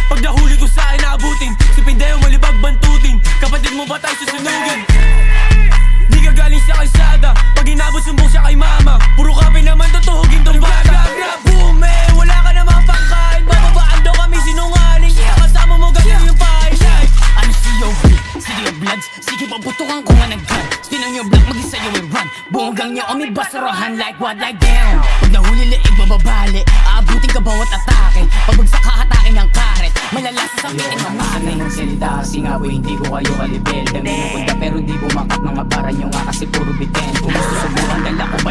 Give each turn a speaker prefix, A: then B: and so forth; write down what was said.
A: Pag nahuli ko sa akin naabutin, si Pindeo malibag bantutin, kapatid mo ba tayo susunugin? Di ka galing sa kalsada, pag inabot sumbong siya kay mama. Puro kape naman tutuhugin tong bata. Boom eh, wala ka namang pangkain, bababaan daw kami sinungaling. Kasama mo ganyan yung pahay.
B: Ano si Yob? City of Bloods, sige paputukan ko nga nag-gun. Spin on your block, mag-isa yung run. Bunggang niya o may basurahan like what, like damn. Pag nahuli liig mababali, aabutin ka bawat atake. Pagbagsak ka hatakin ng karet, malalasa sa pitin mamate.
C: Ng salita kasi nga boy, hindi ko kayo kalibel. Dami ng punta pero di bumakat, mga para nyo nga kasi puro biten. Kung gusto subukan, dala ko ba